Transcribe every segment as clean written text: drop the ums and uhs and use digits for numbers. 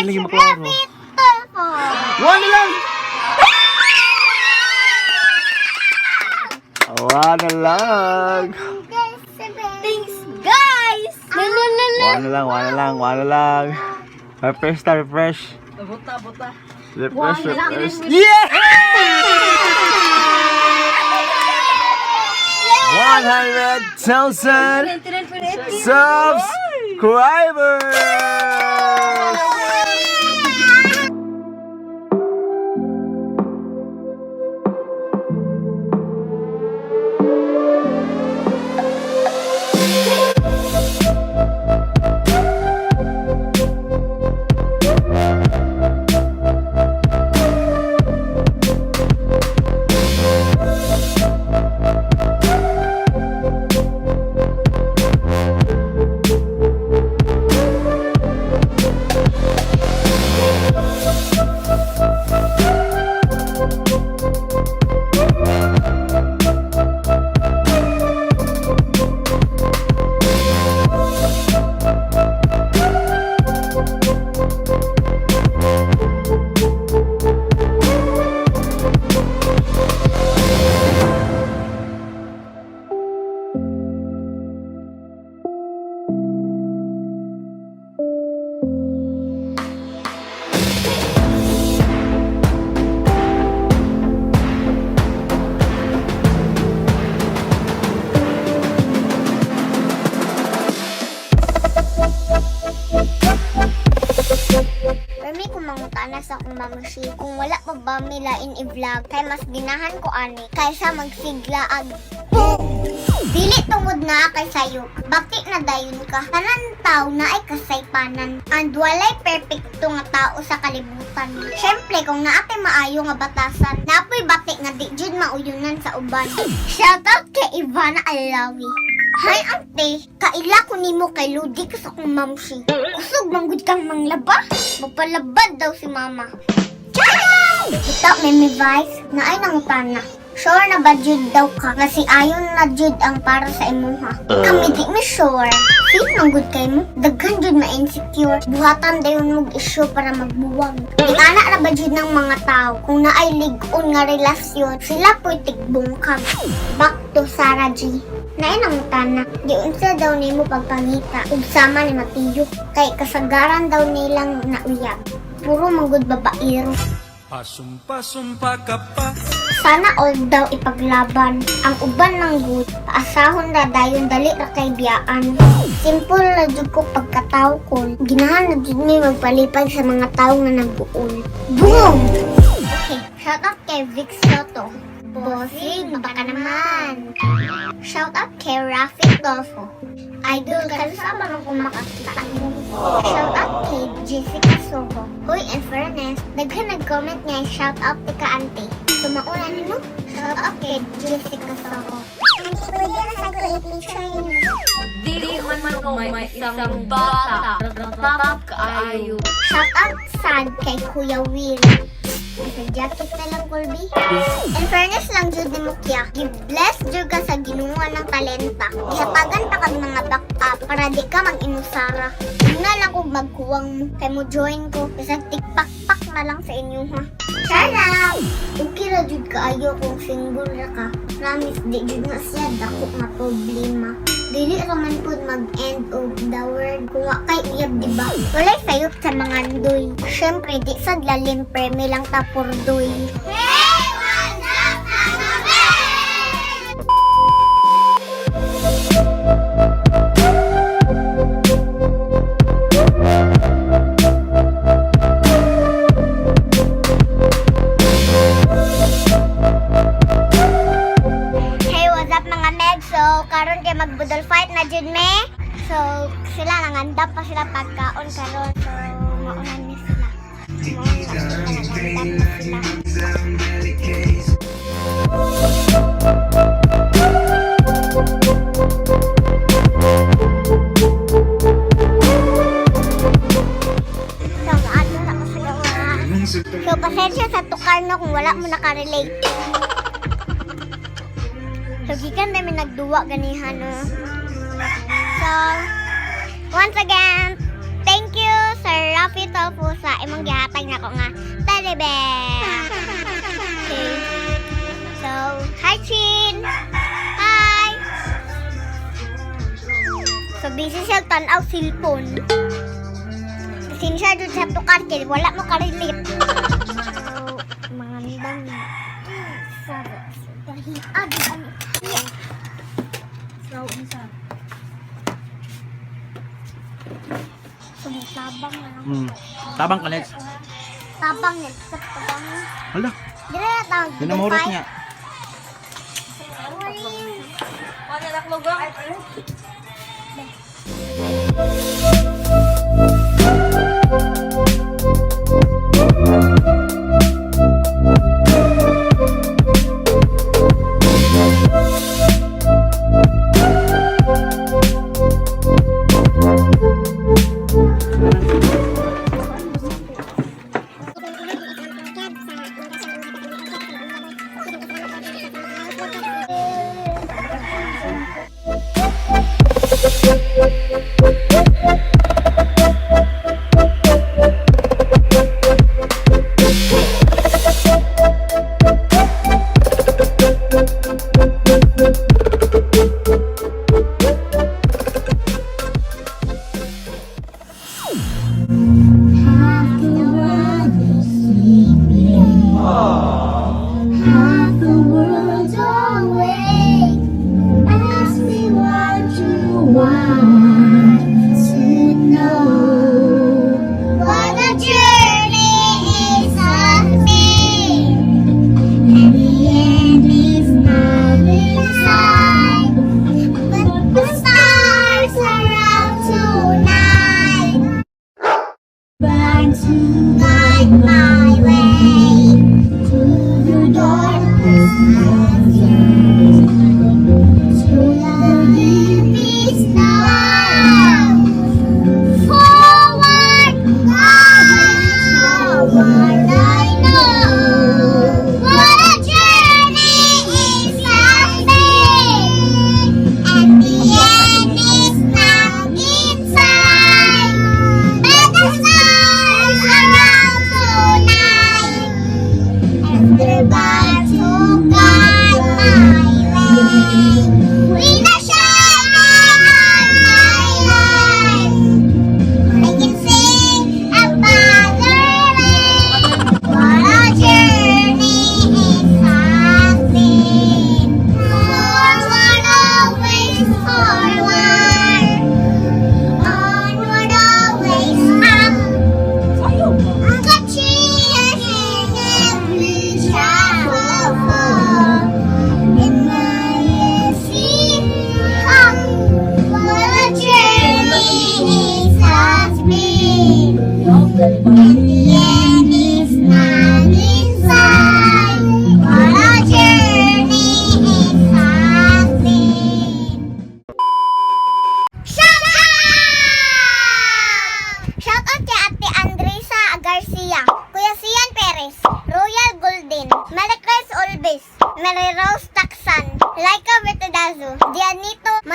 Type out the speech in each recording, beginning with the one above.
lagi maklaro. One lang! One lang! Thanks, guys! One lang. Refresh ta, refresh. Buta. Refresh. Yeah! 100,000 subscribers! Permi kung mangutana sa akong mamushi, kung wala pa ba mi lain i-vlog, kay mas ginahan ko ani, kaysa magsigla ag dili tungod na kay sayop, bakit na dayon ka? Tanan tao na ay kasaypanan, and walay perfecto nga tao sa kalibutan. Syempre, kung naate maayo nga batasan, napoy bati nga di jud mauyunan sa uban. Shoutout kay Ivana Alawi. Hi, ante. Kaila ko nimo kay Ludi ka sa kong mamsi. Kusog manggod kang manglaba. Magpalabad daw si mama. Ciao! Ito, may vice na ay nangutana. Sure na ba jud daw ka? Kasi ayon na jud ang para sa imuha. Kami di mi sure. Feel manggod kay mo. Daghan jud ma-insecure. Buhatan dayon mong issue para magbuwag. Di ana na ba jud ng mga tao? Kung naay lig-on nga relasyon, sila po'y tigbungkag. Back to Sarah G. Naay nangutana, di unsa daw nimo pagpangita ug sama ni Matiyo kay kasagaran daw nilang nauyab. Puro manggod babaero. Pasumpa ka pa. Sana all daw ipaglaban. Ang uban ng good, paasahon na dayon dali ra kay biyaan. Simple na jud ko pagkatao ko. Ginahan na jud mi magpalipad sa mga tao nga nagbuol. Boom! Okay, shout out kay Vic Soto. Bossing, baka naman. Shout out kay Rafi Golfo. Idol ka sa mga kumakakita mo. Shout out kay Jessica Soho. Hoy, in fairness, daghan nag-comment niya shout out ka auntie. Tumauna nino? Shout out kay Jessica Soho. Auntie, pwede na sa ko i-picture niyo. Dili man ko may isang bata. Tatap kaayo. Shout out sad kay Kuya Will. Sa jacket na lang, Colby. In fairness lang, jud ni Mukya. Give-bless jud ka sa ginuha ng talenta. Isapagan pa kag mga back-up para di ka mag-inusara. Yun na lang kung magkuwang mo. Kay mo join ko. Isang tikpak-pak na lang sa inyo, ha? Sana! Okay ra jud kaayo kung single ra ka. Promise, di jud na siya dako nga problema. Dili raman pud mag-end of the world kung wa kay uyab, diba? Walay sayop sa mga ndoy. Syempre, di sad lalim premi lang ta purdoy. Hey! What's up, mga meg? So, karon kay magbudol fight na jud me. So, sila nangandam pa sila pagkaon karon. So, maunan ni sila. So, pasensya sa tukar no kung wala mo nakarelate. So, gikan na may nagduwa ganihan, no? So, once again, thank you sa Raffy Tofu sa imong gihatag nako nga teddy bear. Okay. So, hi Chin. Hi. So, busy siya tanaw cellphone. Kasi siya doon sa tukar kaya wala mo ka-relate. So, mga nibang tabang na lang. Tabang ka, Nitch. Tabang na. Tabang. Hala, Dire na tawag. pinamurot niya. Wala na klugang.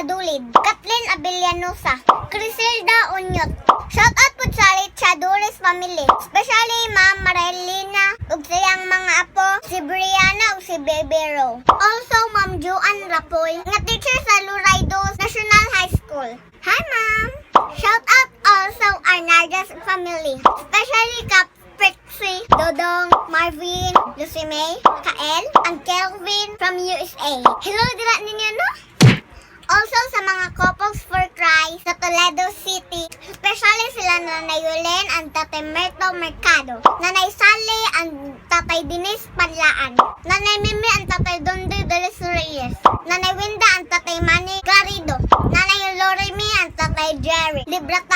Madulid, Kathleen Abellanosa, Criselda Unyot. Shout out po sa Lichadores family, especially Ma'am Marilena ug sayang mga apo, si Brianna ug si Baby Ro. Also Ma'am Joanne Rapoy, nga teacher sa Luraidos National High School. Hi Ma'am! Shout out also Arnardas family, especially Kap Prixie, Dodong, Marvin, Lucy May, Kael, and Kelvin from USA. Hello dira ninyo no? Also sa mga couples for Christ sa Toledo City, especially sila Nanay Yulen and Tatay Merto Mercado, Nanay Sally and Tatay Dinis Panlaan, Nanay Mimi and Tatay Dondo de los Reyes, Nanay Winda and Tatay Manny Clarido, Nanay Loremi and Tatay Jerry Librata